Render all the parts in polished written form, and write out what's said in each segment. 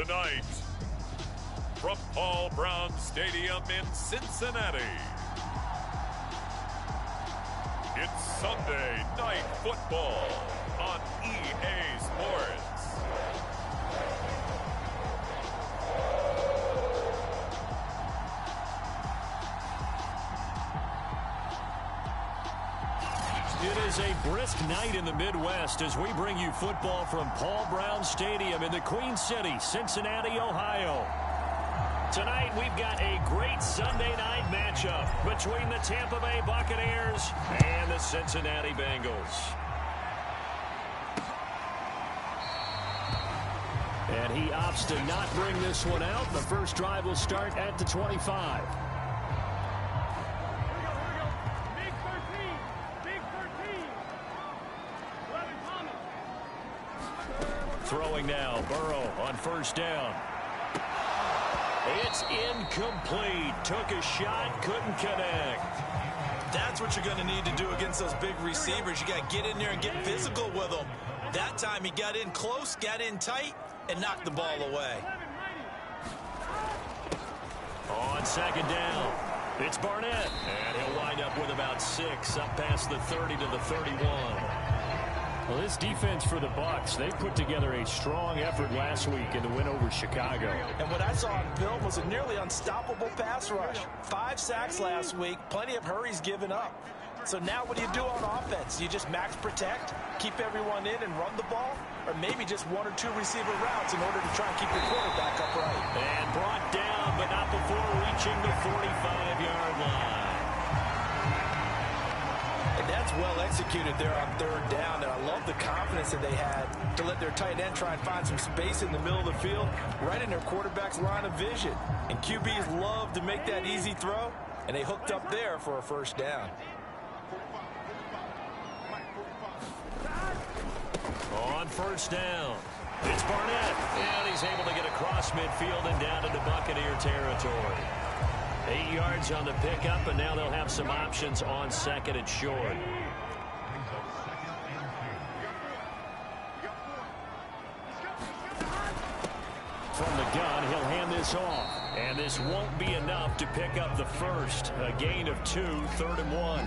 Tonight, from Paul Brown Stadium in Cincinnati, it's Sunday Night Football on EA Sports. It is a brisk night in the Midwest as we bring you football from Paul Brown Stadium in the Queen City, Cincinnati, Ohio. Tonight, we've got a great Sunday night matchup between the Tampa Bay Buccaneers and the Cincinnati Bengals. And he opts to not bring this one out. The first drive will start at the 25. Throwing now, Burrow on first down. It's incomplete. Took a shot, couldn't connect. That's what you're going to need to do against those big receivers. You got to get in there and get physical with them. That time he got in close, got in tight, and knocked the ball away. On second down, it's Barnett. And he'll wind up with about 6, up past the 30 to the 31. Well, this defense for the Bucs, they put together a strong effort last week in the win over Chicago. And what I saw on film was a nearly unstoppable pass rush. 5 sacks last week, plenty of hurries given up. So now what do you do on offense? You just max protect, keep everyone in and run the ball, or maybe just 1 or 2 receiver routes in order to try and keep your quarterback upright. And brought down, but not before reaching the 45-yard line. And that's well executed there on third down, and I love the confidence that they had to let their tight end try and find some space in the middle of the field, right in their quarterback's line of vision. And QBs love to make that easy throw, and they hooked up there for a first down. On first down, it's Barnett, and he's able to get across midfield and down into Buccaneer territory. 8 yards on the pickup, and now they'll have some options on second and short. From the gun, he'll hand this off, and this won't be enough to pick up the first. A gain of 2, 3rd and 1.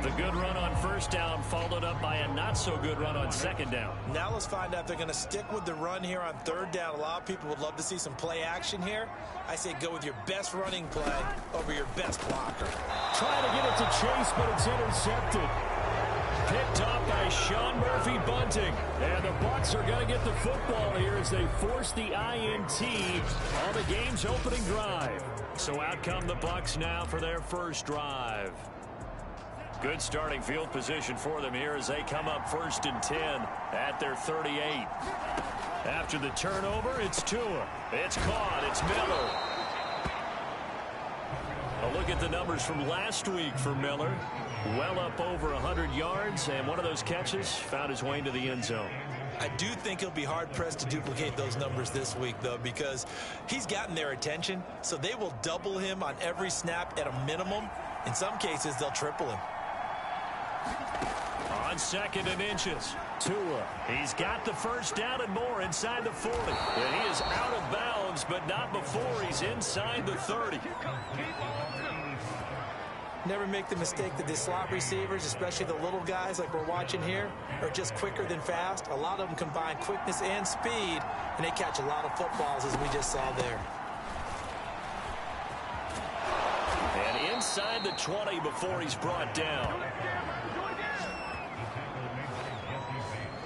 The good run on first down followed up by a not-so-good run on second down. Now let's find out if they're going to stick with the run here on third down. A lot of people would love to see some play action here. I say go with your best running play over your best blocker. Trying to get it to Chase, but it's intercepted. Picked up by Sean Murphy Bunting. And the Bucs are going to get the football here as they force the INT on the game's opening drive. So out come the Bucs now for their first drive. Good starting field position for them here as they come up 1st and 10 at their 38. After the turnover, it's Tua. It's caught. It's Miller. A look at the numbers from last week for Miller. Well up over 100 yards, and one of those catches found his way into the end zone. I do think he'll be hard-pressed to duplicate those numbers this week, though, because he's gotten their attention, so they will double him on every snap at a minimum. In some cases, they'll triple him. On 2nd and inches, Tua. He's got the first down and more inside the 40. And he is out of bounds, but not before he's inside the 30. Never make the mistake that the slot receivers, especially the little guys like we're watching here, are just quicker than fast. A lot of them combine quickness and speed, and they catch a lot of footballs, as we just saw there. And inside the 20 before he's brought down.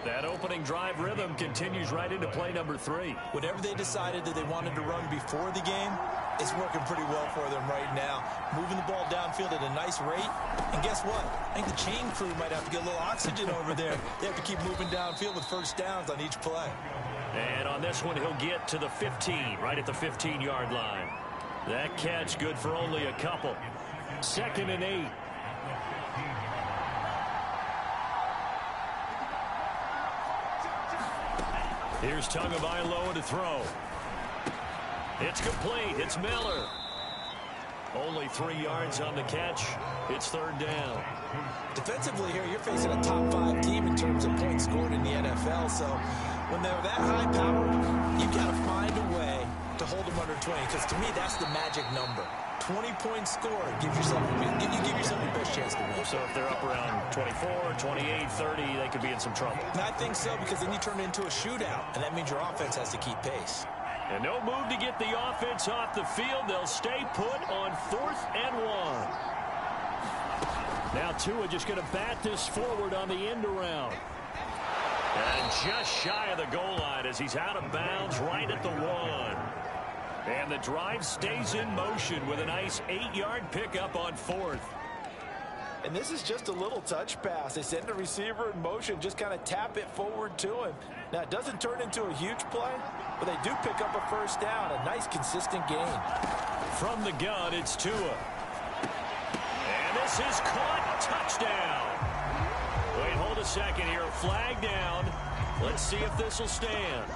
That opening drive rhythm continues right into play number 3. Whatever they decided that they wanted to run before the game, it's working pretty well for them right now. Moving the ball downfield at a nice rate. And guess what? I think the chain crew might have to get a little oxygen over there. They have to keep moving downfield with first downs on each play. And on this one, he'll get to the 15, right at the 15-yard line. That catch good for only a couple. 2nd and 8. Here's Tagovailoa to throw. It's complete. It's Miller. Only 3 yards on the catch. It's third down. Defensively here, you're facing a top 5 team in terms of points scored in the NFL. So when they're that high powered, you've got to find a way to hold them under 20. Because to me, that's the magic number. 20 points scored. Give yourself your best chance to win. So if they're up around 24, 28, 30, they could be in some trouble. And I think so, because then you turn it into a shootout, and that means your offense has to keep pace. And no move to get the offense off the field. They'll stay put on 4th and 1. Now Tua just going to bat this forward on the end around. And just shy of the goal line as he's out of bounds right at the 1. And the drive stays in motion with a nice 8-yard pickup on 4th. And this is just a little touch pass. They send the receiver in motion, just kind of tap it forward to him. Now, it doesn't turn into a huge play, but they do pick up a first down. A nice, consistent gain. From the gun, it's Tua. And this is caught. Touchdown. Wait, hold a second here. Flag down. Let's see if this will stand.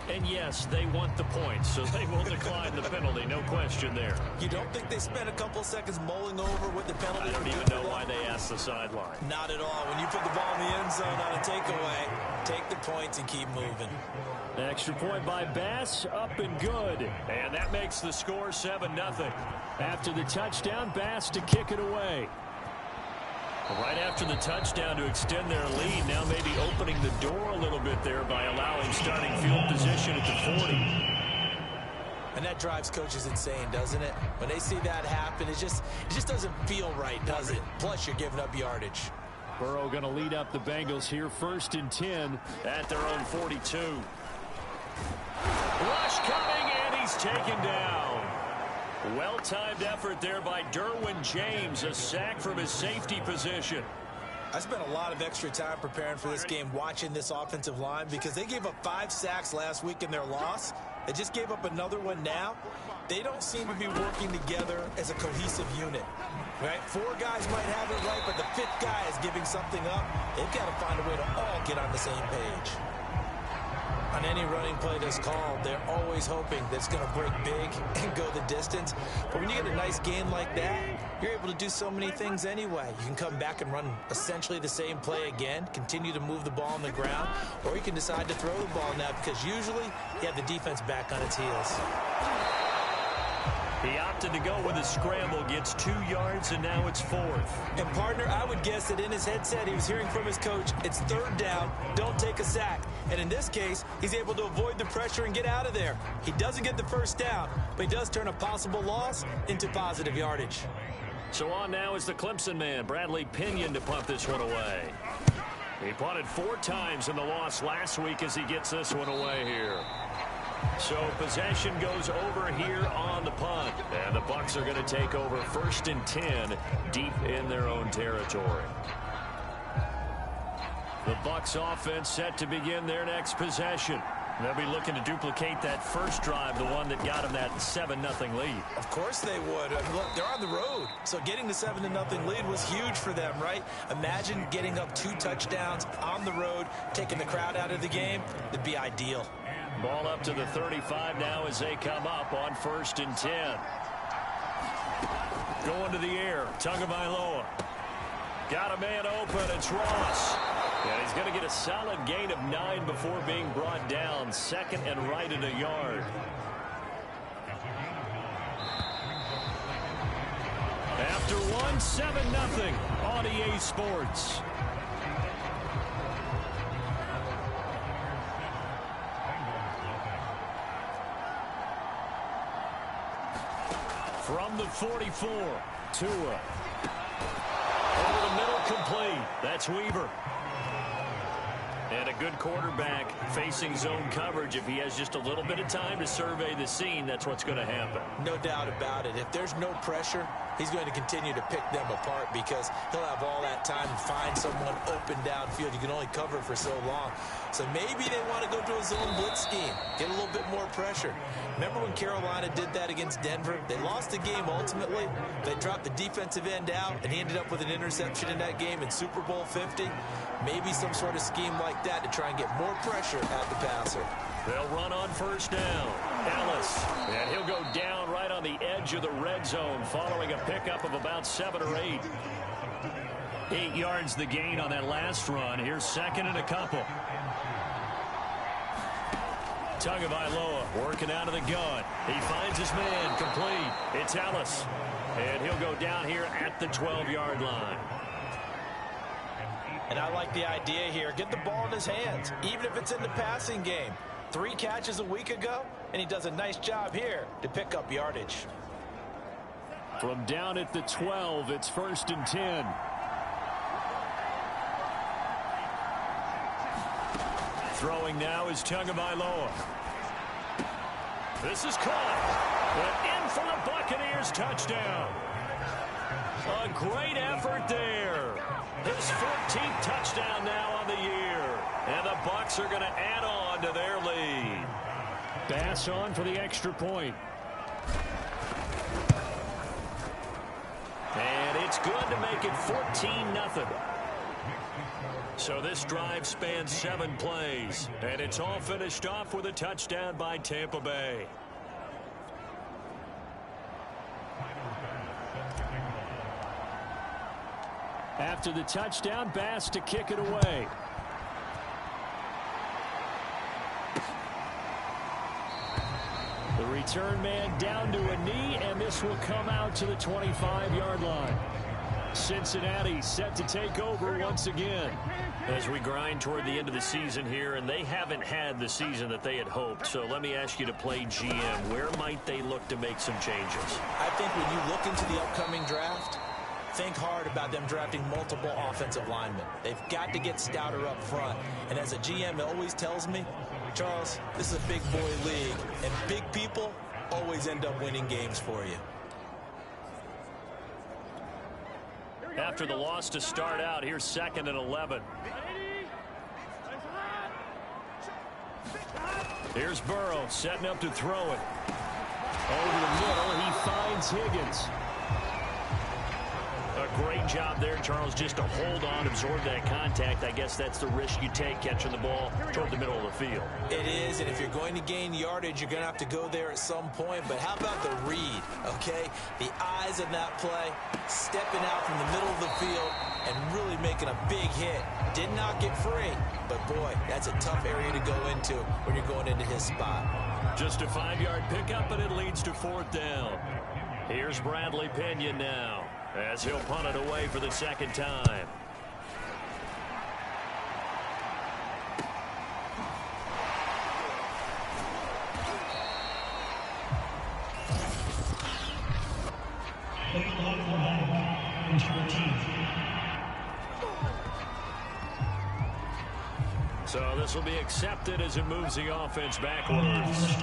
And yes, they want the points, so they will decline the penalty. No question there. You don't think they spent a couple seconds mulling over what the penalty? I don't even know why they asked the sideline. Not at all. When you put the ball in the end zone on a takeaway, take the points and keep moving. Extra point by Bass, up and good. And that makes the score 7-0. After the touchdown, Bass to kick it away. Right after the touchdown to extend their lead, now maybe opening the door a little bit there by allowing starting field position at the 40. And that drives coaches insane, doesn't it? When they see that happen, it just doesn't feel right, does it? Plus, you're giving up yardage. Burrow going to lead up the Bengals here, 1st and 10 at their own 42. Rush coming, and he's taken down. Well-timed effort there by Derwin James, a sack from his safety position. I spent a lot of extra time preparing for this game, watching this offensive line, because they gave up 5 sacks last week in their loss. They just gave up another one now. They don't seem to be working together as a cohesive unit. Right? 4 guys might have it right, but the 5th guy is giving something up. They've got to find a way to all get on the same page. On any running play that's called, they're always hoping that it's going to break big and go the distance. But when you get a nice gain like that, you're able to do so many things anyway. You can come back and run essentially the same play again, continue to move the ball on the ground, or you can decide to throw the ball now, because usually you have the defense back on its heels. He opted to go with a scramble, gets 2 yards, and now it's 4th. And, partner, I would guess that in his headset he was hearing from his coach, it's 3rd down, don't take a sack. And in this case, he's able to avoid the pressure and get out of there. He doesn't get the first down, but he does turn a possible loss into positive yardage. So on now is the Clemson man, Bradley Pinion, to punt this one away. He punted 4 times in the loss last week as he gets this one away here. So possession goes over here on the punt. And the Bucs are going to take over 1st and 10 deep in their own territory. The Bucs offense set to begin their next possession. They'll be looking to duplicate that first drive, the one that got them that 7-0 lead. Of course they would. I mean, look, they're on the road. So getting the 7-0 lead was huge for them, right? Imagine getting up 2 touchdowns on the road, taking the crowd out of the game. It'd be ideal. Ball up to the 35 now as they come up on 1st and 10. Going to the air, Tagovailoa. Got a man open, it's Ross. And he's going to get a solid gain of 9 before being brought down. 2nd and right at a yard. After 1, 7-0 on EA Sports. From the 44, Tua. Over the middle, complete. That's Weaver. And a good quarterback facing zone coverage. If he has just a little bit of time to survey the scene, that's what's going to happen. No doubt about it. If there's no pressure, he's going to continue to pick them apart, because he'll have all that time to find someone open downfield. You can only cover for so long. So maybe they want to go to a zone blitz scheme, get a little bit more pressure. Remember when Carolina did that against Denver? They lost the game ultimately. They dropped the defensive end out, and he ended up with an interception in that game in Super Bowl 50. Maybe some sort of scheme like like that to try and get more pressure at the passer. They'll run on first down. Ellis, and he'll go down right on the edge of the red zone following a pickup of about 7 or 8. 8 yards the gain on that last run. Here's second and a couple. Tagovailoa working out of the gun. He finds his man complete. It's Ellis, and he'll go down here at the 12-yard line. And I like the idea here. Get the ball in his hands, even if it's in the passing game. 3 catches a week ago, and he does a nice job here to pick up yardage. From down at the 12, it's 1st and 10. Throwing now is Tagovailoa. This is caught. But in for the Buccaneers touchdown. A great effort there. His 14th touchdown now on the year. And the Bucs are going to add on to their lead. Bass on for the extra point. And it's good to make it 14-0. So this drive spans 7 plays. And it's all finished off with a touchdown by Tampa Bay. After the touchdown, Bass to kick it away. The return man down to a knee, and this will come out to the 25-yard line. Cincinnati set to take over once again. As we grind toward the end of the season here, and they haven't had the season that they had hoped. So let me ask you to play GM. Where might they look to make some changes? I think when you look into the upcoming draft, think hard about them drafting multiple offensive linemen. They've got to get stouter up front. And as a GM, it always tells me, Charles, this is a big boy league, and big people always end up winning games for you. After the loss to start out, here's 2nd and 11. Here's Burrow setting up to throw it. Over the middle, he finds Higgins. A great job there, Charles, just to hold on, absorb that contact. I guess that's the risk you take catching the ball toward the middle of the field. It is, and if you're going to gain yardage, you're going to have to go there at some point. But how about the read, okay? The eyes of that play, stepping out from the middle of the field and really making a big hit. Did not get free, but boy, that's a tough area to go into when you're going into his spot. Just a 5-yard pickup, and it leads to 4th down. Here's Bradley Pinion now, as he'll punt it away for the 2nd time. So this will be accepted as it moves the offense backwards.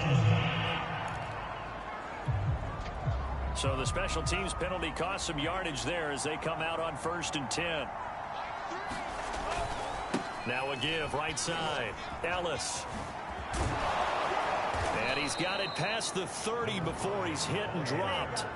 So the special teams penalty cost some yardage there as they come out on 1st and 10. Now a give right side. Ellis. And he's got it past the 30 before he's hit and dropped.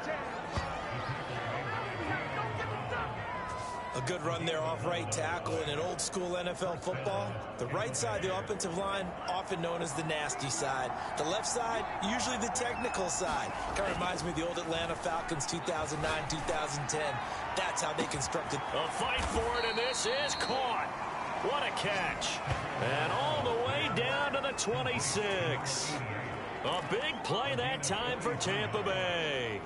A good run there off right tackle in an old school NFL football. The right side, the offensive line, often known as the nasty side. The left side, usually the technical side. Kind of reminds me of the old Atlanta Falcons 2009, 2010. That's how they constructed. A fight for it, and this is caught. What a catch. And all the way down to the 26. A big play that time for Tampa Bay.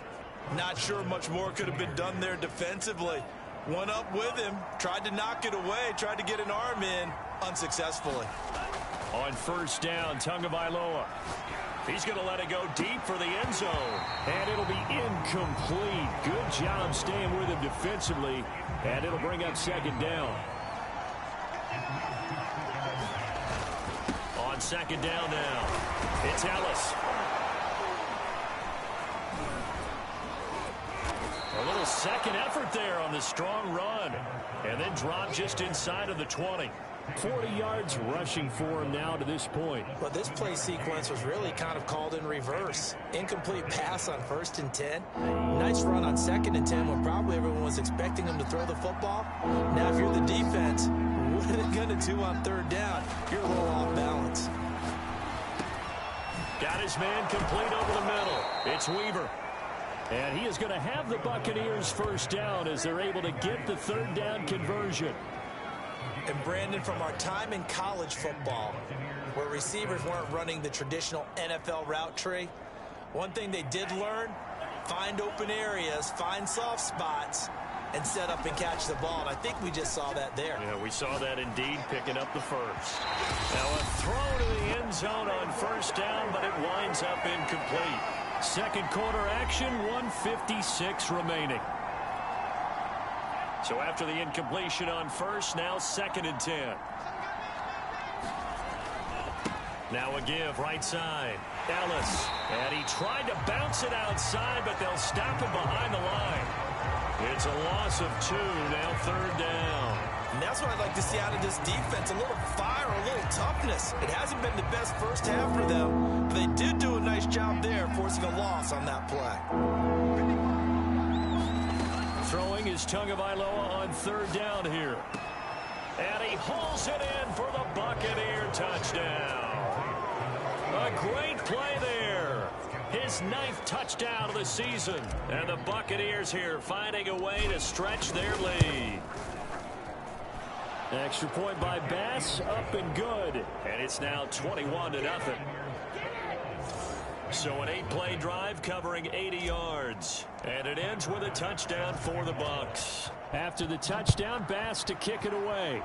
Not sure much more could have been done there defensively. One up with him, tried to knock it away, tried to get an arm in, unsuccessfully. On 1st down, Tagovailoa. He's going to let it go deep for the end zone. And it'll be incomplete. Good job staying with him defensively. And it'll bring up 2nd down. On 2nd down now, it's Ellis. A little second effort there on the strong run. And then drop just inside of the 20. 40 yards rushing for him now to this point. Well, this play sequence was really kind of called in reverse. Incomplete pass on 1st and 10. Nice run on 2nd and 10 when probably everyone was expecting him to throw the football. Now, if you're the defense, what are they going to do on 3rd down? you're a little off balance. Got his man complete over the middle. It's Weaver. And he is going to have the Buccaneers first down as they're able to get the third down conversion. And Brandon, from our time in college football, where receivers weren't running the traditional NFL route tree, one thing they did learn, find open areas, find soft spots, and set up and catch the ball. And I think we just saw that there. Yeah, we saw that indeed, picking up the first. Now a throw to the end zone on first down, but it winds up incomplete. Second quarter action, 1:56 remaining. So after the incompletion on first, now 2nd and 10. Now a give right side. Ellis. And he tried to bounce it outside, but they'll stop him behind the line. It's a loss of 2, now 3rd down. And that's what I'd like to see out of this defense, a little fire, a little toughness. It hasn't been the best first half for them, but they did do a nice job there, forcing a loss on that play. Throwing is Tagovailoa on 3rd down here. And he hauls it in for the Buccaneer touchdown. A great play there. His 9th touchdown of the season. And the Buccaneers here finding a way to stretch their lead. Extra point by Bass, up and good. And it's now 21-0. So an 8-play drive covering 80 yards. And it ends with a touchdown for the Bucs. After the touchdown, Bass to kick it away.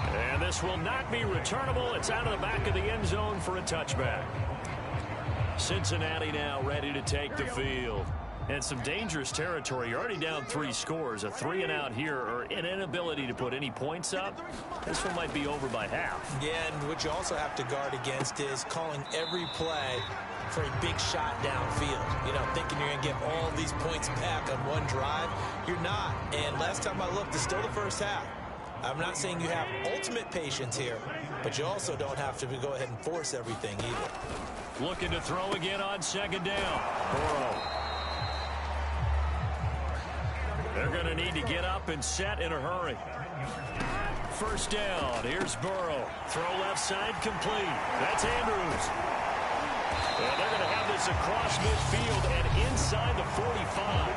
And this will not be returnable. It's out of the back of the end zone for a touchback. Cincinnati now ready to take the field. And some dangerous territory. You're already down 3 scores. A 3-and-out here, or an inability to put any points up. This one might be over by half. Yeah, and what you also have to guard against is calling every play for a big shot downfield. You know, thinking you're going to get all these points back on one drive. You're not. And last time I looked, it's still the first half. I'm not saying you have ultimate patience here, but you also don't have to go ahead and force everything either. Looking to throw again on 2nd down. Burrow. They're going to need to get up and set in a hurry. First down. Here's Burrow. Throw left side complete. That's Andrews. And they're going to have this across midfield and inside the 45.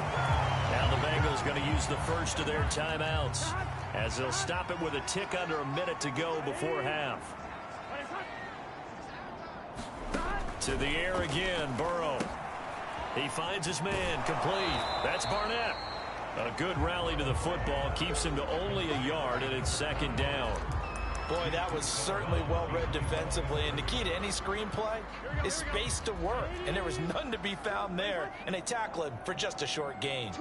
Now the Bengals going to use the first of their timeouts as they'll stop it with a tick under a minute to go before half. To the air again, Burrow. He finds his man complete. That's Barnett. A good rally to the football keeps him to only a yard, and it's 2nd down. Boy, that was certainly well-read defensively, and the key to any screenplay is space to work, and there was none to be found there, and they tackle him for just a short gain.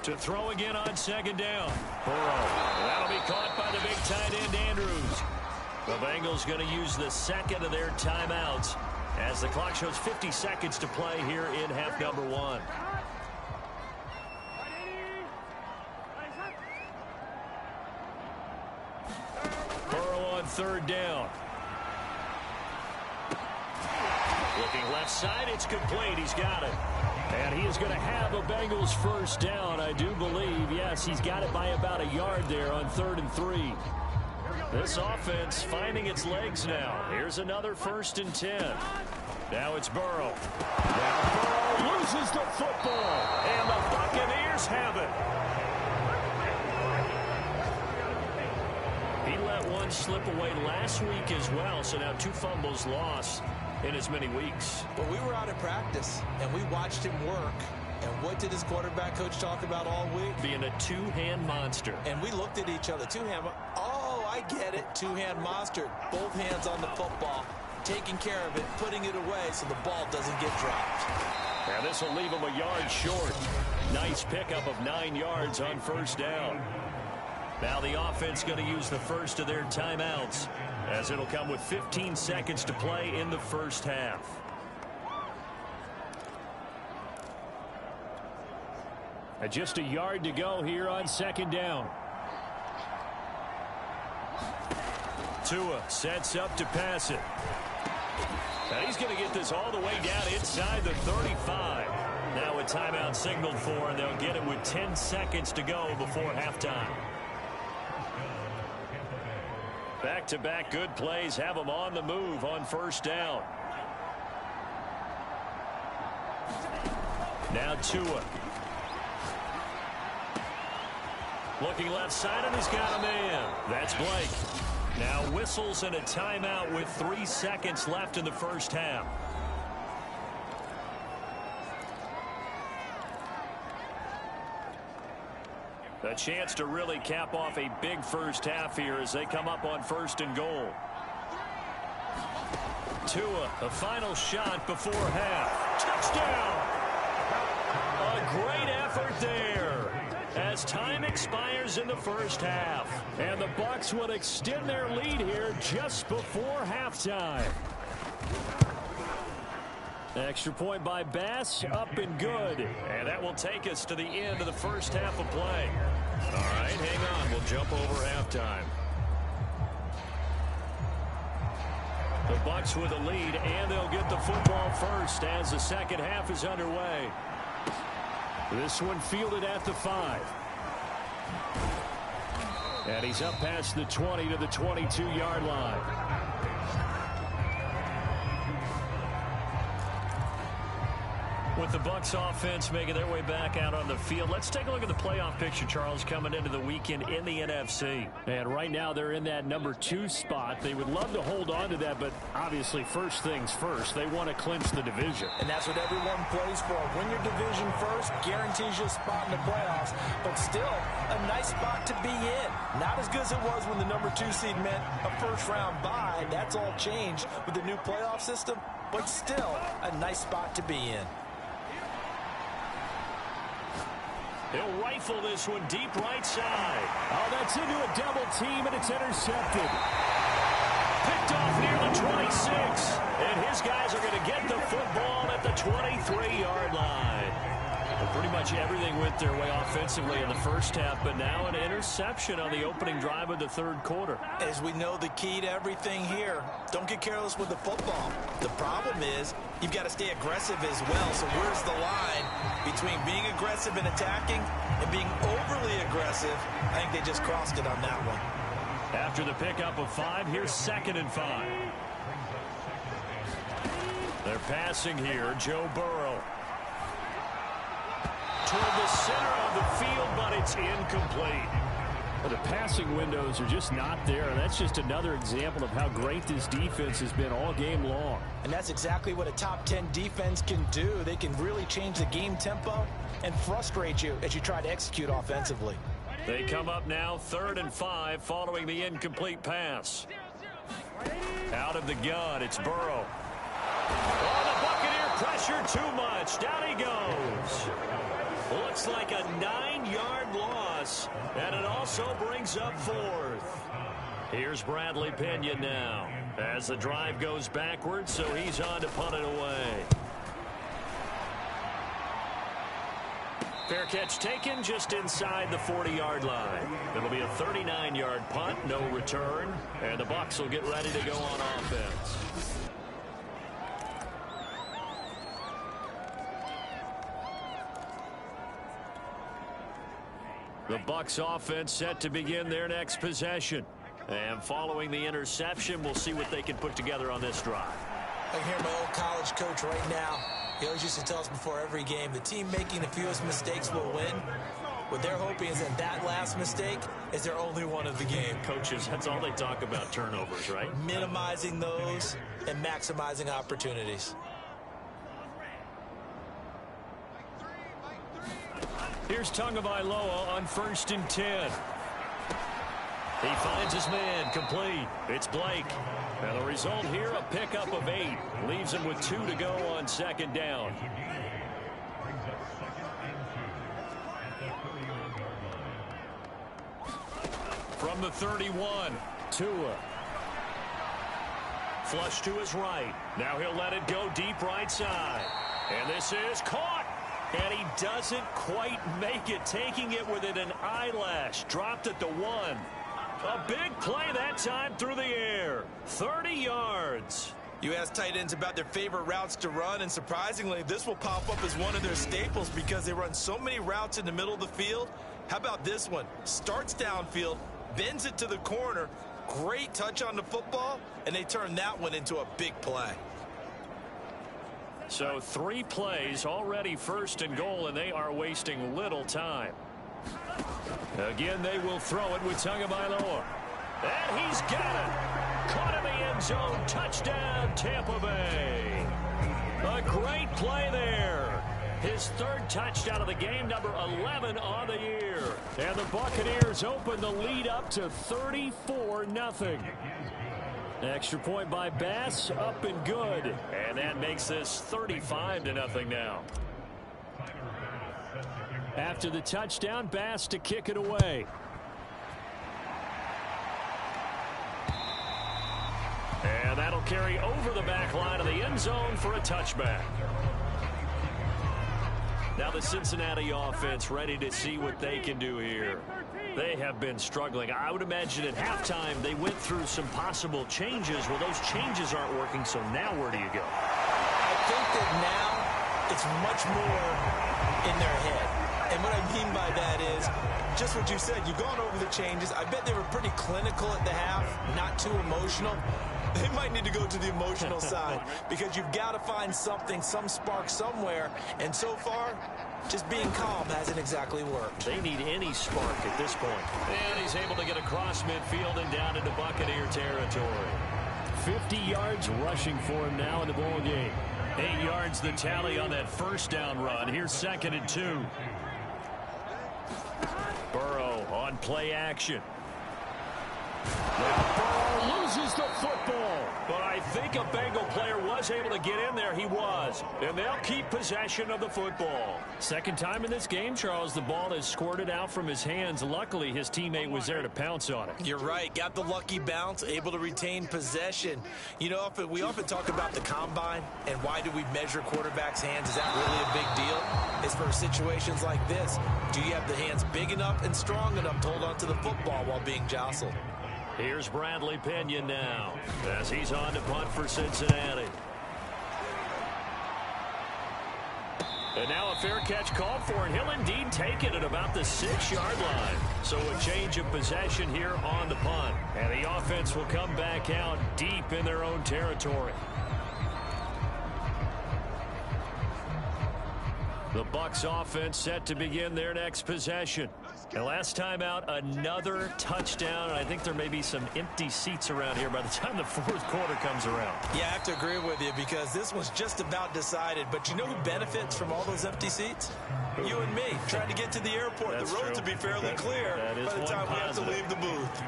To throw again on 2nd down. Burrow. That'll be caught by the big tight end, Andrews. The Bengals going to use the 2nd of their timeouts as the clock shows 50 seconds to play here in half number 1. Burrow on 3rd down. Looking left side, it's complete. He's got it. And he is going to have a Bengals first down, I do believe. Yes, he's got it by about a yard there on 3rd and 3. This offense finding its legs now. Here's another 1st and 10. Now it's Burrow. Now Burrow loses the football, and the Buccaneers have it. He let one slip away last week as well, so now 2 fumbles lost in as many weeks. But we were out of practice, and we watched him work. And what did his quarterback coach talk about all week? Being a 2-hand monster. And we looked at each other. 2-hand. Oh, I get it. 2-hand monster. Both hands on the football, taking care of it, putting it away so the ball doesn't get dropped. And this will leave him a yard short. Nice pickup of 9 yards on first down. Now the offense going to use the first of their timeouts, as it'll come with 15 seconds to play in the first half. Just a yard to go here on 2nd down. Tua sets up to pass it. Now he's going to get this all the way down inside the 35. Now a timeout signaled for, and they'll get it with 10 seconds to go before halftime. Back-to-back good plays have them on the move on first down. Now Tua. Looking left side, and he's got a man. That's Blake. Now whistles and a timeout with 3 seconds left in the first half. A chance to really cap off a big first half here as they come up on first and goal. Tua, a final shot before half. Touchdown! A great effort there as time expires in the first half. And the Bucs will extend their lead here just before halftime. Extra point by Bass, up and good. And that will take us to the end of the first half of play. All right, hang on. We'll jump over halftime. The Bucs with a lead, and they'll get the football first as the second half is underway. This one fielded at the 5. And he's up past the 20 to the 22-yard line. With the Bucs offense making their way back out on the field, let's take a look at the playoff picture, Charles, coming into the weekend in the NFC. And right now they're in that number 2 spot. They would love to hold on to that, but obviously first things first. They want to clinch the division. And that's what everyone plays for. Win your division first, guarantees you a spot in the playoffs, but still a nice spot to be in. Not as good as it was when the number 2 seed meant a first-round bye. That's all changed with the new playoff system, but still a nice spot to be in. He'll rifle this one deep right side. Oh, that's into a double team, and it's intercepted. Picked off near the 26. And his guys are going to get the football at the 23-yard line. Well, pretty much everything went their way offensively in the first half, but now an interception on the opening drive of the third quarter. As we know, the key to everything here, don't get careless with the football. The problem is you've got to stay aggressive as well. So where's the line between being aggressive and attacking and being overly aggressive? I think they just crossed it on that one. After the pickup of 5, here's 2nd and 5. They're passing here. Joe Burrow. Toward the center of the field, but it's incomplete. Well, the passing windows are just not there. That's just another example of how great this defense has been all game long. And that's exactly what a top 10 defense can do. They can really change the game tempo and frustrate you as you try to execute offensively. They come up now 3rd and 5 following the incomplete pass. Out of the gun, it's Burrow. Oh, the Buccaneer pressure too much. Down he goes. Looks like a 9-yard loss, and it also brings up 4th. Here's Bradley Pinion now as the drive goes backwards, so he's on to punt it away. Fair catch taken just inside the 40-yard line. It'll be a 39-yard punt, no return, and the Bucs will get ready to go on offense. The Bucs offense set to begin their next possession. And following the interception, we'll see what they can put together on this drive. I can hear my old college coach right now. He always used to tell us before every game, the team making the fewest mistakes will win. What they're hoping is that last mistake is their only one of the game. Coaches, that's all they talk about, turnovers, right? Minimizing those and maximizing opportunities. Here's Tagovailoa on 1st and 10. He finds his man, complete. It's Blake. And the result here, a pickup of 8. Leaves him with 2 to go on 2nd down. From the 31, Tua. Flush to his right. Now he'll let it go deep right side. And this is caught. And he doesn't quite make it, taking it within an eyelash. Dropped at the 1. A big play that time through the air. 30 yards. You ask tight ends about their favorite routes to run, and surprisingly, this will pop up as one of their staples because they run so many routes in the middle of the field. How about this one? Starts downfield, bends it to the corner, great touch on the football, and they turn that one into a big play. So 3 plays, already 1st and goal, and they are wasting little time. Again, they will throw it with Tagovailoa. And he's got it. Caught in the end zone. Touchdown, Tampa Bay. A great play there. His 3rd touchdown of the game, number 11 on the year. And the Buccaneers open the lead up to 34-0. Extra point by Bass, up and good. And that makes this 35-0 now. After the touchdown, Bass to kick it away. And that'll carry over the back line of the end zone for a touchback. Now the Cincinnati offense ready to see what they can do here. They have been struggling. I would imagine at halftime they went through some possible changes. Well, those changes aren't working, so now where do you go? I think that now it's much more in their head. And what I mean by that is just what you said. You've gone over the changes. I bet they were pretty clinical at the half, not too emotional. They might need to go to the emotional side because you've got to find something, some spark somewhere. And so far, just being calm hasn't exactly worked. They need any spark at this point. And he's able to get across midfield and down into Buccaneer territory. 50 yards rushing for him now in the ball game. 8 yards the tally on that 1st down run. Here's 2nd and 2. Burrow on play action. Now Burrow loses the football. But I think a Bengal player was able to get in there. He was. And they'll keep possession of the football. 2nd time in this game, Charles, the ball has squirted out from his hands. Luckily, his teammate was there to pounce on it. You're right. Got the lucky bounce, able to retain possession. You know, we often talk about the combine and why do we measure quarterbacks' hands. Is that really a big deal? It's for situations like this. Do you have the hands big enough and strong enough to hold on to the football while being jostled? Here's Bradley Pinion now as he's on to punt for Cincinnati. And now a fair catch called for, and he'll indeed take it at about the 6-yard line. So a change of possession here on the punt. And the offense will come back out deep in their own territory. The Bucs offense set to begin their next possession. And last time out, another touchdown. And I think there may be some empty seats around here by the time the 4th quarter comes around. Yeah, I have to agree with you because this was just about decided. But you know who benefits from all those empty seats? You and me, trying to get to the airport. That's the road true. to be fairly clear by the time we have to leave the booth.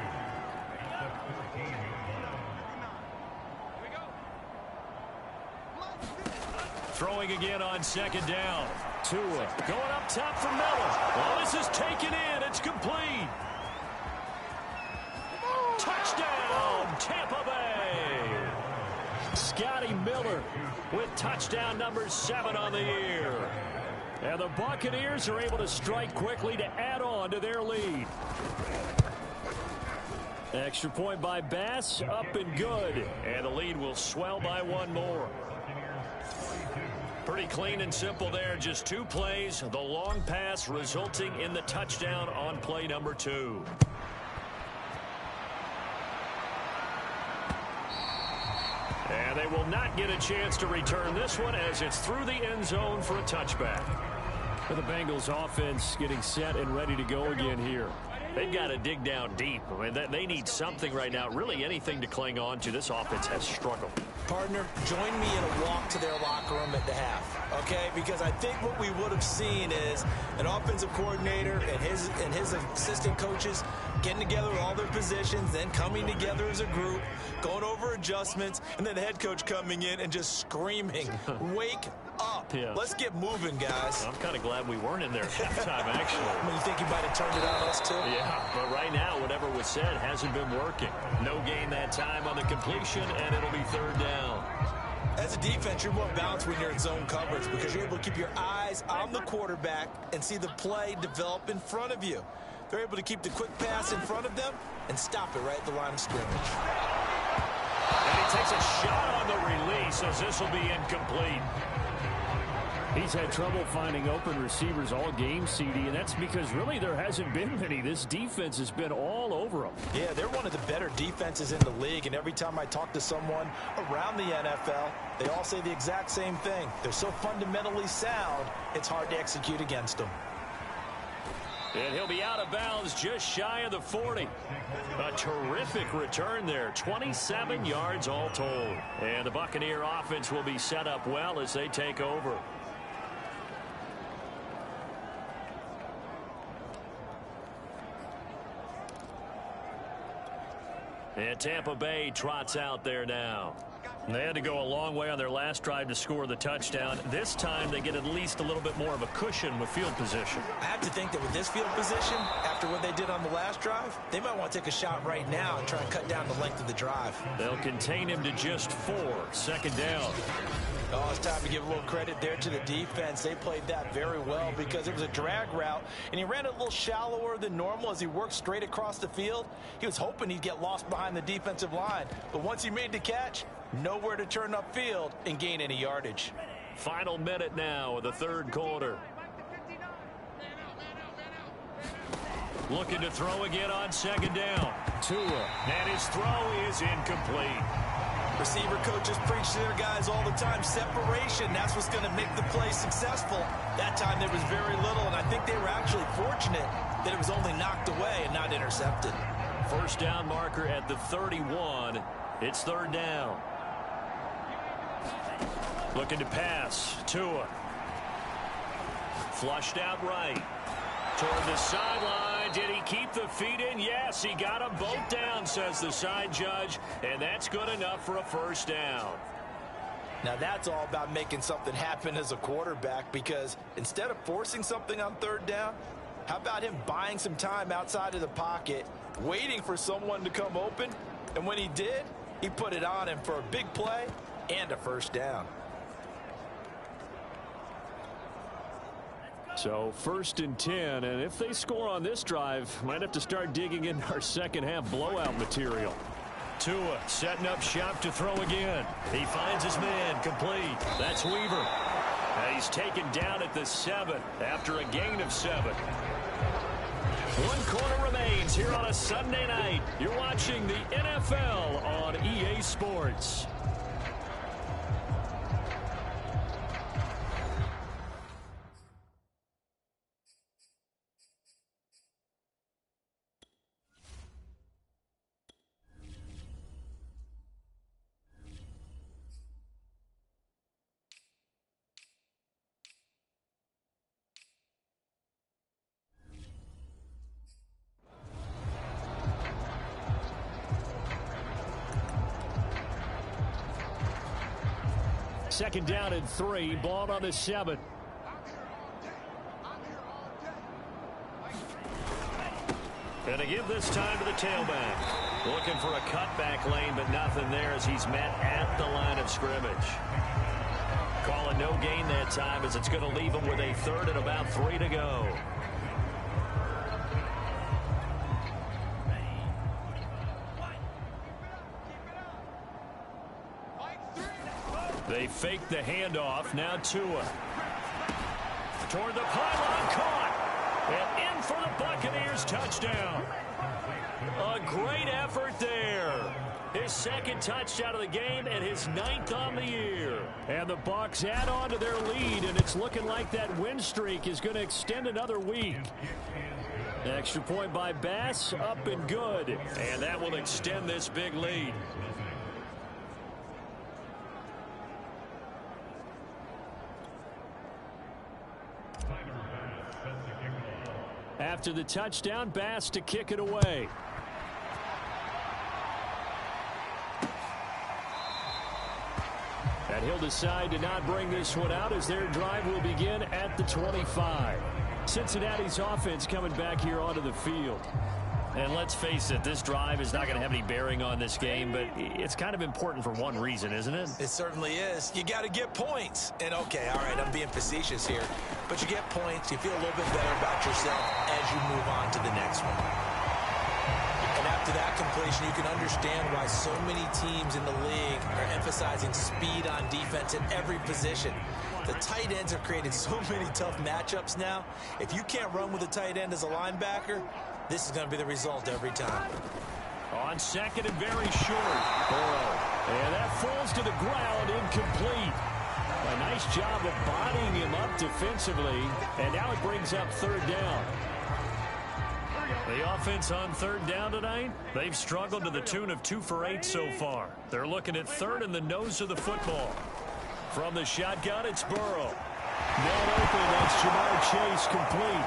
Throwing again on 2nd down. Tua going up top for Miller. Well, this is taken in. It's complete. Touchdown, Tampa Bay. Scotty Miller with touchdown number 7 on the year. And the Buccaneers are able to strike quickly to add on to their lead. Extra point by Bass, up and good. And the lead will swell by 1 more. Pretty clean and simple there. Just 2 plays. The long pass resulting in the touchdown on play number 2. And they will not get a chance to return this one as it's through the end zone for a touchback. For the Bengals offense getting set and ready to go again here. They've got to dig down deep. I mean, they need something right now, really anything to cling on to. This offense has struggled. Partner, join me in a walk to their locker room at the half, okay? Because I think what we would have seen is an offensive coordinator and his assistant coaches getting together with all their positions, then coming together as a group, going over adjustments, and then the head coach coming in and just screaming, wake up. Yeah. Let's get moving, guys. I'm kind of glad we weren't in there at halftime, actually. I mean, you think you might have turned it on us, too? Yeah, but right now, whatever was said hasn't been working. No gain that time on the completion, and it'll be 3rd down. As a defense, you're more balanced when you're in zone coverage because you're able to keep your eyes on the quarterback and see the play develop in front of you. They're able to keep the quick pass in front of them and stop it right at the line of scrimmage. And he takes a shot on the release as this will be incomplete. He's had trouble finding open receivers all game, CD, and that's because really there hasn't been many. This defense has been all over them. Yeah, they're one of the better defenses in the league, and every time I talk to someone around the NFL, they all say the exact same thing. They're so fundamentally sound, it's hard to execute against them. And he'll be out of bounds just shy of the 40. A terrific return there. 27 yards all told. And the Buccaneer offense will be set up well as they take over. And Tampa Bay trots out there now. They had to go a long way on their last drive to score the touchdown. This time they get at least a little bit more of a cushion with field position. I have to think that with this field position, after what they did on the last drive, they might want to take a shot right now and try and cut down the length of the drive. They'll contain him to just 4. Second down. Oh, it's time to give a little credit there to the defense. They played that very well because it was a drag route, and he ran it a little shallower than normal as he worked straight across the field. He was hoping he'd get lost behind the defensive line, but once he made the catch, nowhere to turn upfield and gain any yardage. Final minute now of the third quarter. Looking to throw again on second down. Tua. And his throw is incomplete. Receiver coaches preach to their guys all the time. Separation, that's what's going to make the play successful. That time there was very little, and I think they were actually fortunate that it was only knocked away and not intercepted. First down marker at the 31. It's third down. Looking to pass. Tua. Flushed out right. Toward the sideline. Did he keep the feet in? Yes, he got them both down, says the side judge. And that's good enough for a first down. Now that's all about making something happen as a quarterback, because instead of forcing something on third down, how about him buying some time outside of the pocket, waiting for someone to come open? And when he did, he put it on him for a big play and a first down. So first and 10, and if they score on this drive, might have to start digging in our second half blowout material. Tua setting up shop to throw again. He finds his man complete. That's Weaver. And he's taken down at the 7 after a gain of 7. 1 quarter remains here on a Sunday night. You're watching the NFL on EA Sports. Second down and 3, ball on the 7. And to give this time to the tailback. Looking for a cutback lane, but nothing there as he's met at the line of scrimmage. Calling no gain that time as it's going to leave him with a third and about 3 to go. They fake the handoff. Now Tua. Toward the pylon, caught. And in for the Buccaneers touchdown. A great effort there. His second touchdown of the game and his 9th on the year. And the Bucs add on to their lead, and it's looking like that win streak is going to extend another week. Extra point by Bass, up and good. And that will extend this big lead. After the touchdown, Bass to kick it away. And he'll decide to not bring this one out as their drive will begin at the 25. Cincinnati's offense coming back here onto the field. And let's face it, this drive is not going to have any bearing on this game, but it's kind of important for one reason, isn't it? It certainly is. You got to get points. And okay, all right, I'm being facetious here, but you get points, you feel a little bit better about yourself as you move on to the next one. And after After that completion, you can understand why so many teams in the league are emphasizing speed on defense at every position. The tight ends have created so many tough matchups now. If you can't run with a tight end as a linebacker, this is going to be the result every time. On second and very short, Burrow. And that falls to the ground, incomplete. A nice job of bodying him up defensively, and now it brings up third down. The offense on third down tonight, they've struggled to the tune of 2 for 8 so far. They're looking at third in the nose of the football. From the shotgun, it's Burrow. Not open, that's Jamar Chase, complete.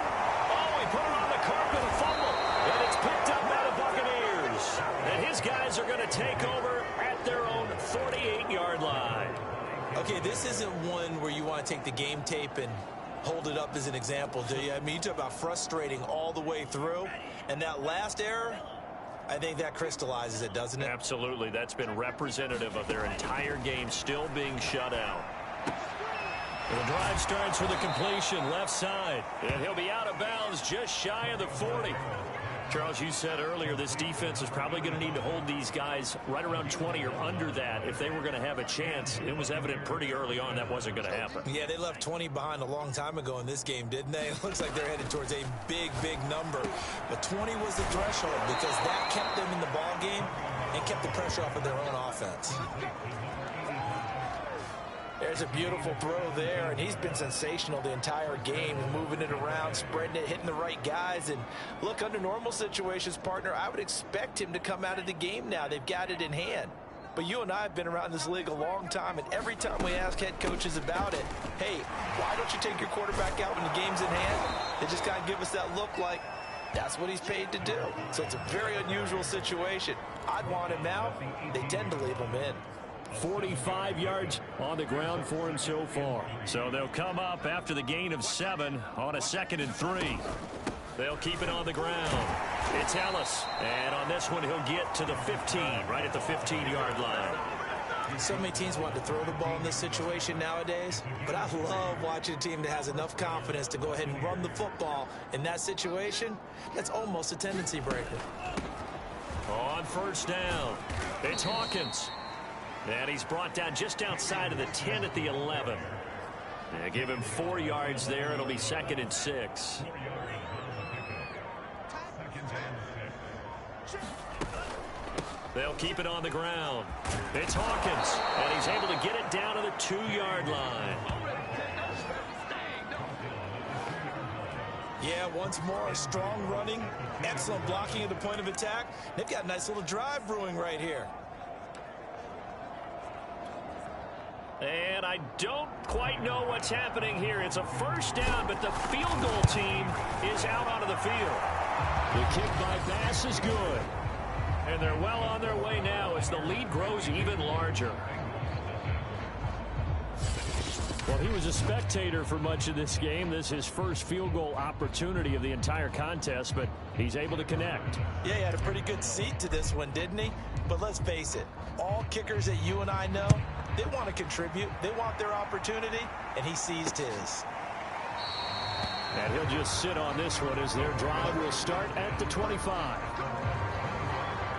Oh, he put it on the carpet, a fumble. And it's picked up by the Buccaneers. And his guys are going to take over at their own 48-yard line. Okay, this isn't one where you want to take the game tape and hold it up as an example, do you? I mean, you talk about frustrating all the way through. And that last error, I think that crystallizes it, doesn't it? Absolutely. That's been representative of their entire game still being shut out. The drive starts with a completion left side. And he'll be out of bounds just shy of the 40. Charles, you said earlier this defense is probably going to need to hold these guys right around 20 or under that if they were going to have a chance. It was evident pretty early on that wasn't going to happen. Yeah, they left 20 behind a long time ago in this game, didn't they? It looks like they're headed towards a big, big number. But 20 was the threshold because that kept them in the ball game and kept the pressure off of their own offense. There's a beautiful throw there, and he's been sensational the entire game, moving it around, spreading it, hitting the right guys. And look, under normal situations, partner, I would expect him to come out of the game now. They've got it in hand. But you and I have been around this league a long time, and every time we ask head coaches about it, hey, why don't you take your quarterback out when the game's in hand? They just kind of give us that look like that's what he's paid to do. So it's a very unusual situation. I'd want him now. They tend to leave him in. 45 yards on the ground for him so far. So they'll come up after the gain of 7 on a 2nd and 3. They'll keep it on the ground. It's Ellis. And on this one, he'll get to the 15, right at the 15-yard line. So many teams want to throw the ball in this situation nowadays, but I love watching a team that has enough confidence to go ahead and run the football in that situation. That's almost a tendency breaker. On first down, it's Hawkins. And he's brought down just outside of the 10 at the 11. They give him 4 yards there. It'll be 2nd and 6. They'll keep it on the ground. It's Hawkins, and he's able to get it down to the 2-yard line. Yeah, once more, strong running, excellent blocking at the point of attack. They've got a nice little drive brewing right here. And I don't quite know what's happening here. It's a first down, but the field goal team is out onto the field. The kick by Bass is good. And they're well on their way now as the lead grows even larger. Well, he was a spectator for much of this game. This is his first field goal opportunity of the entire contest, but he's able to connect. Yeah, he had a pretty good seat to this one, didn't he? But let's face it, all kickers that you and I know, they want to contribute. They want their opportunity, and he seized his. And he'll just sit on this one as their drive will start at the 25.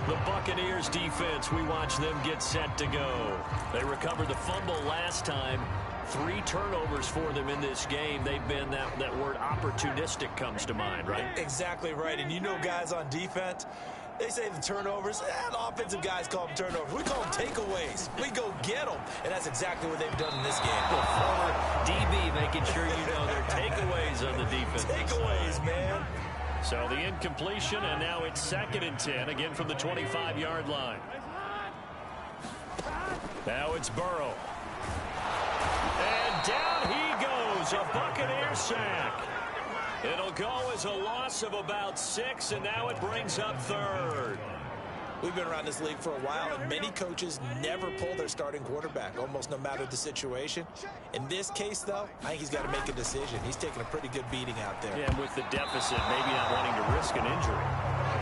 The Buccaneers defense, we watch them get set to go. They recovered the fumble last time. 3 turnovers for them in this game. They've been, that word opportunistic comes to mind, right? Exactly right. And you know guys on defense, they say the turnovers, the offensive guys call them turnovers. We call them takeaways. We go get them. And that's exactly what they've done in this game. The former DB making sure you know their takeaways on the defense. Takeaways, man. So the incompletion, and now it's 2nd and 10, again from the 25-yard line. Now it's Burrow. And down he goes, a Buccaneer sack. It'll go as a loss of about 6, and now it brings up 3rd. We've been around this league for a while, and many coaches never pull their starting quarterback, almost no matter the situation. In this case, though, I think he's got to make a decision. He's taking a pretty good beating out there. Yeah, and with the deficit, maybe not wanting to risk an injury.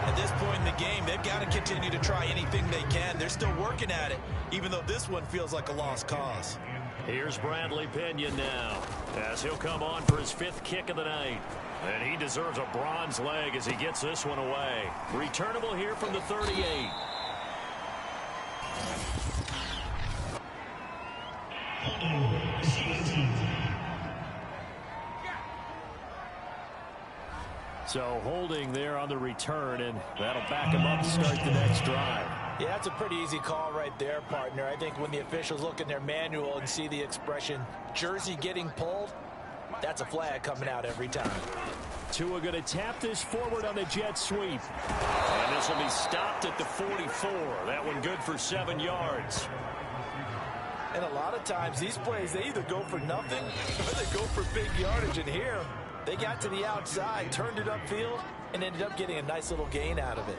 At this point in the game, they've got to continue to try anything they can. They're still working at it, even though this one feels like a lost cause. Here's Bradley Pinion now, as he'll come on for his 5th kick of the night. And he deserves a bronze leg as he gets this one away. Returnable here from the 38. So holding there on the return, and that'll back him up to start the next drive. Yeah, that's a pretty easy call right there, partner. I think when the officials look in their manual and see the expression jersey getting pulled, that's a flag coming out every time. Tua going to tap this forward on the jet sweep. And this will be stopped at the 44. That one good for 7 yards. And a lot of times these plays, they either go for nothing or they go for big yardage. And here, they got to the outside, turned it upfield, and ended up getting a nice little gain out of it.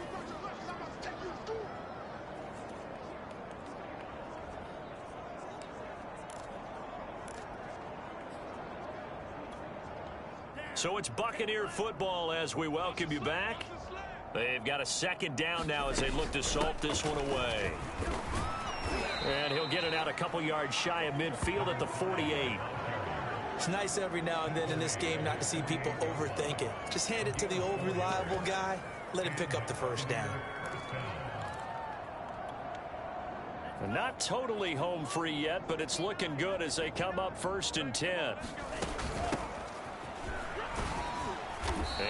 So it's Buccaneer football as we welcome you back. They've got a second down now as they look to salt this one away. And he'll get it out a couple yards shy of midfield at the 48. It's nice every now and then in this game not to see people overthink it. Just hand it to the old reliable guy. Let him pick up the first down. Not totally home free yet, but it's looking good as they come up 1st and 10.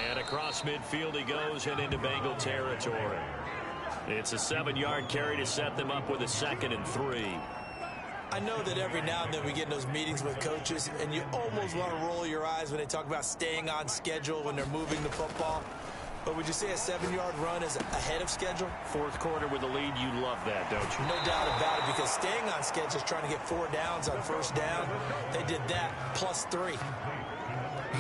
And across midfield he goes and into Bengal territory. It's a 7-yard carry to set them up with a 2nd and 3. I know that every now and then we get in those meetings with coaches and you almost want to roll your eyes when they talk about staying on schedule when they're moving the football. But would you say a 7-yard run is ahead of schedule? 4th quarter with a lead, you love that, don't you? No doubt about it, because staying on schedule is trying to get 4 downs on 1st down. They did that plus 3.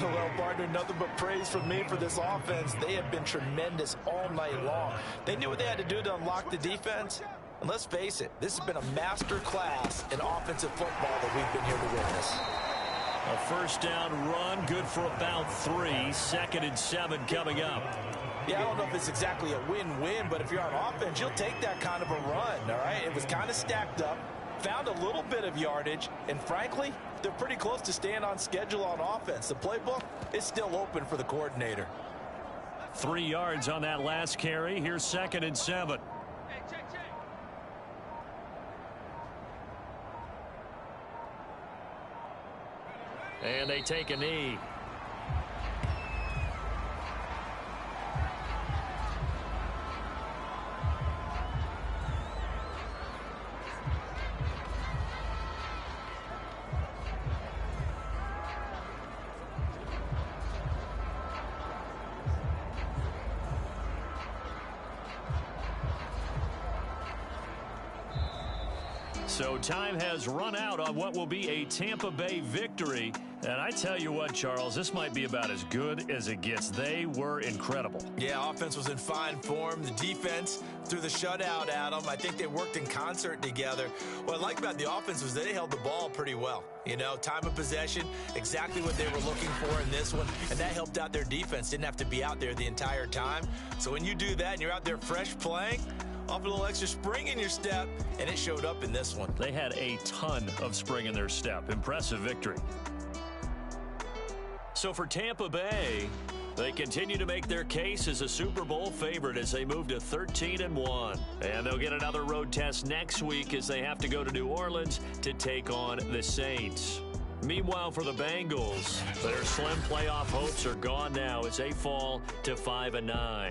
Well, partner, nothing but praise from me for this offense. They have been tremendous all night long. They knew what they had to do to unlock the defense. And let's face it, this has been a master class in offensive football that we've been here to witness. A 1st down run, good for about 3. 2nd and 7 coming up. Yeah, I don't know if it's exactly a win-win, but if you're on offense, you'll take that kind of a run, all right? It was kind of stacked up, found a little bit of yardage, and frankly, they're pretty close to staying on schedule on offense. The playbook is still open for the coordinator. 3 yards on that last carry. Here's 2nd and 7. And they take a knee. So time has run out on what will be a Tampa Bay victory. And I tell you what, Charles, this might be about as good as it gets. They were incredible. Yeah, offense was in fine form. The defense threw the shutout at them. I think they worked in concert together. What I like about the offense was they held the ball pretty well. You know, time of possession, exactly what they were looking for in this one. And that helped out their defense. Didn't have to be out there the entire time. So when you do that and you're out there fresh playing, off a little extra spring in your step, and it showed up in this one. They had a ton of spring in their step. Impressive victory. So for Tampa Bay, they continue to make their case as a Super Bowl favorite as they move to 13-1. And they'll get another road test next week as they have to go to New Orleans to take on the Saints. Meanwhile, for the Bengals, their slim playoff hopes are gone now as they fall to 5-9.